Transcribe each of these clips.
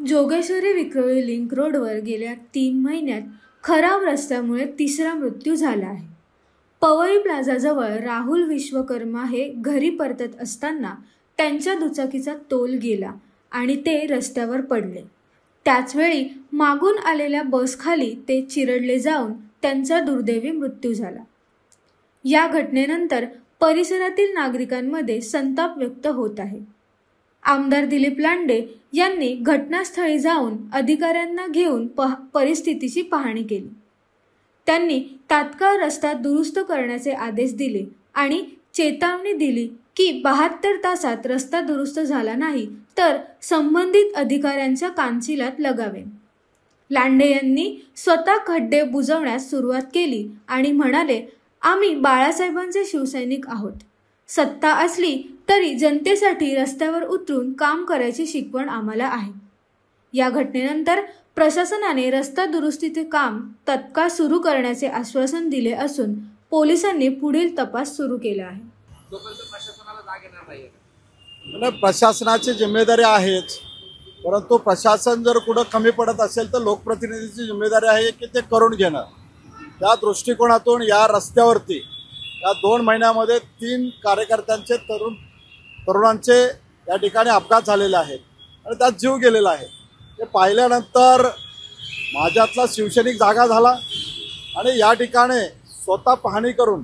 Jogeshwari Vikhroli link रोडवर गेल्या 3 महिन्यात खराब रस्त्यामुळे तिसरा मृत्यू झाला आहे। पवई प्लाझाजवळ राहुल विश्वकर्मा हे घरी परतत असताना त्यांच्या दुचाकीचा तोल गेला आणि ते रस्त्यावर पडले। त्याचवेळी मागून आलेल्या बसखाली ते चिरडले जाऊन त्यांचा दुर्दैवी मृत्यू झाला। या घटनेनंतर परिसरातील नागरिकांमध्ये संताप व्यक्त होत आहे। आमदार दिलीप लांडे यांनी घटनास्थळी जाऊन अधिकाऱ्यांना घेऊन परिस्थितीची पाहणी केली। त्यांनी तात्काळ रस्ता दुरुस्त करण्याचे आदेश दिले आणि चेतावणी दिली की 72 तासात रस्ता दुरुस्त झाला नाही तर संबंधित अधिकाऱ्यांच्या कानचिलात लगावेन। लांडे यांनी स्वतः खड्डे बुजवण्यास सुरुवात केली आणि म्हणाले, आम्ही बाळासाहेबांचे शिवसैनिक आहोत। सत्ता असली तरी जनतेसाठी रस्त्यावर उतरून काम करायची शिकवण आम्हाला आहे। या घटनेनंतर प्रशासनाने रस्ता दुरुस्तीचे काम तत्काळ सुरू करण्याचे आश्वासन दिले असून पोलिसांनी पुढील तपास सुरू केला आहे। प्रशासनाची जिम्मेदारी आहेच, परंतु प्रशासन जर कुठं कमी पडत असेल तर लोकप्रतिनिधीची जिम्मेदारी आहे की ते करून घेणं। त्या दृष्टिकोनातून या रस्त्यावरती या 2 महिन्यामध्ये 3 कार्यकर्त्यांचे तरुणांचे या ठिकाणी अपघात झालेले आहेत आणि त्यात जीव गेलेला आहे। ते पाहिल्यानंतर माझ्यातला शिवसैनिक जागा झाला आणि या ठिकाणी स्वतः पाहणी करून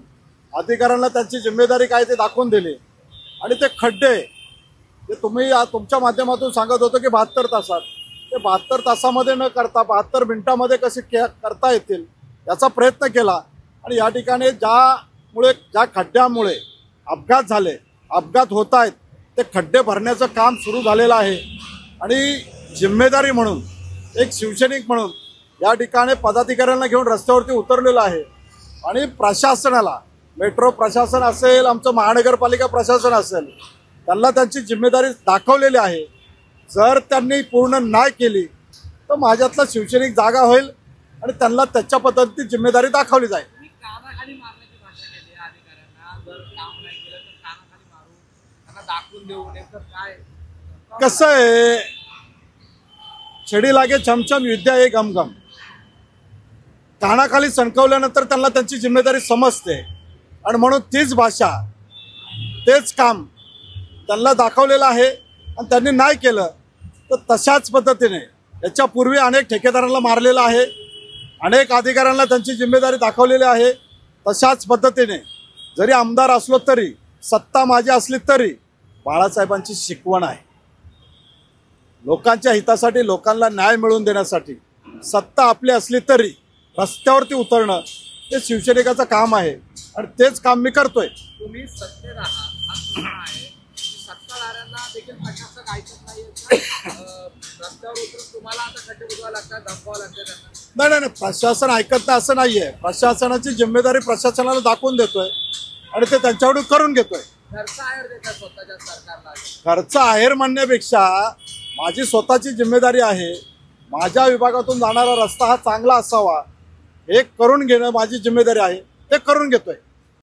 अधिकाऱ्यांना त्यांची जिम्मेदारी काय ते दाखवून दिली आणि ते खड्डे जे तुम्ही तुमच्या माध्यमातून सांगत होतो की 72 तासात, ते 72 तासामध्ये न करता 72 मिनिटांमध्ये कसे करता येतील याचा प्रयत्न केला आणि या ठिकाणी ज्या खड्ड्यामुळे अपघात झाले, अपघात होत आहेत, ते खड्डे भरण्याचं काम सुरू झालेलं आहे आणि जिम्मेदारी म्हणून एक शिवसैनिक म्हणून या ठिकाणी पदाधिकाऱ्यांना घेऊन रस्त्यावरती उतरलेलं आहे आणि प्रशासनाला, मेट्रो प्रशासन असेल, आमचं महानगरपालिका प्रशासन असेल, त्यांना त्यांची जिम्मेदारी दाखवलेली आहे। जर त्यांनी पूर्ण नाही केली तर माझ्यातला शिवसैनिक जागा होईल आणि त्यांना त्याच्या पद्धतीची जिम्मेदारी दाखवली जाईल। कसं आहे, छडी लागे छमछम विद्या हे गमगम, कानाखाली सणकवल्यानंतर त्यांना त्यांची जिम्मेदारी समजते आणि म्हणून तीच भाषा, तेच काम त्यांना दाखवलेलं आहे आणि त्यांनी नाही केलं तर तशाच पद्धतीने याच्यापूर्वी अनेक ठेकेदारांना मारलेलं आहे, अनेक अधिकाऱ्यांना त्यांची जिम्मेदारी दाखवलेली आहे। तशाच पद्धतीने जरी आमदार असलो तरी, सत्ता माझी असली तरी बाळासाहेबांची शिकवण आहे। लोकांच्या हितासाठी, लोकांना न्याय मिळवून देण्यासाठी सत्ता आपली असली तरी रस्त्यावरती उतरणं हे शिवसैनिकाचं काम आहे आणि तेच काम मी करतोय। तुम्ही सत्तेत आहात आहे, सत्ताधाऱ्यांना देखील प्रशासक ऐकत नाही, रस्त्यावर उतरून तुम्हाला आता खड्डे बुजवावे लागतात, धमकावं लागतं त्यांना? नाही, प्रशासन ऐकत नाही असं नाहीये। प्रशासनाची जिम्मेदारी प्रशासनाला दाखवून देतोय आणि ते त्यांच्याकडून करून घेतोय। घरचा आहेर देतात स्वतःच्या सरकारला। घरचा आहेर म्हणण्यापेक्षा माझी स्वतःची जिम्मेदारी आहे, माझ्या विभागातून जाणारा रस्ता हा चांगला असावा हे करून घेणं माझी जिम्मेदारी आहे, ते करून घेतोय।